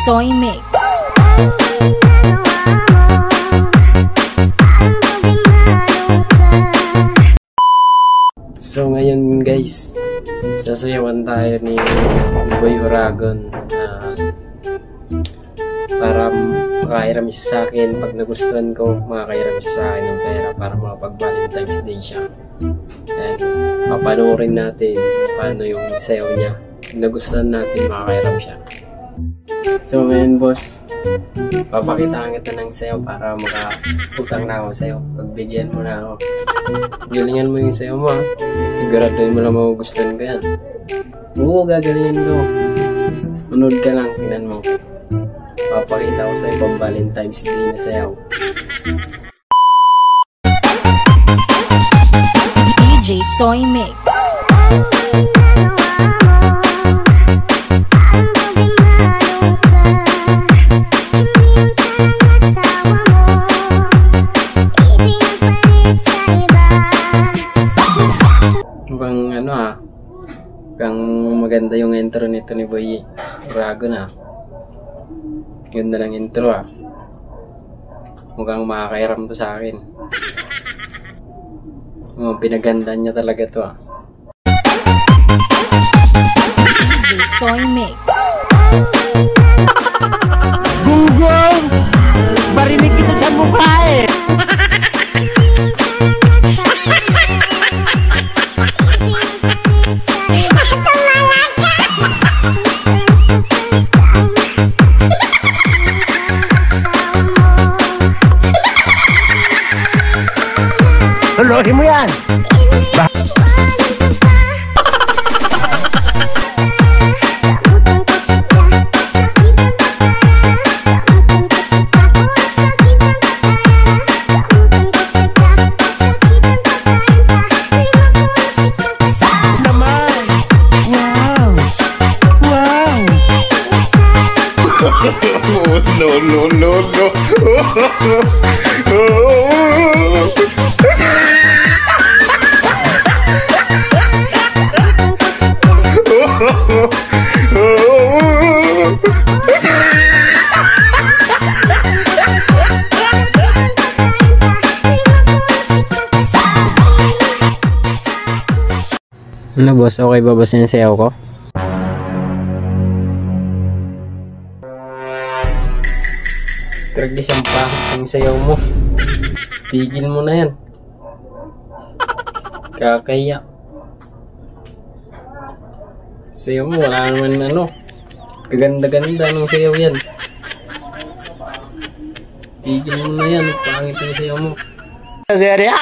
Soy Mix. So ngayon guys, sasayawan tayo ni Boy Uragon para makahiram siya sa akin. Pag nagustuhan ko, makahiram siya sa akin ng pera para makapag-Valentine's Day siya. And papanoorin natin paano yung sayaw niya. Pag nagustuhan natin, makahiram siya. So ngayon boss, papakitaan kita ng sayaw para makautang na ako sa'yo. Pagbigyan mo na ako. Galingan mo yung sayaw mo, ha? Siguraduhin mo lang magugustuhan ko yan. Oo, gagalingin ko. Unod ka lang, tinan mo. Papakita ko sa'yo pang Valentine's Day na sayaw. DJ Soy Mix. Mukhang mukhang maganda yung intro nito ni Boy Uragon Ganda ng intro Mukhang makakairam to sa akin. Pinagandaan niya talaga to DJ Soy Mix. Google! Barinig kita sa mukha eh! Lolohin mo yan! Ano boss, okay ba yung sayaw ko? Tragis ang pangit ang sayaw mo. Tigil mo na yan. Kakaya. Sayaw mo, wala naman kaganda-ganda ng sayaw yan. Tigil mo na yan, pangit ang sayaw mo. Serya?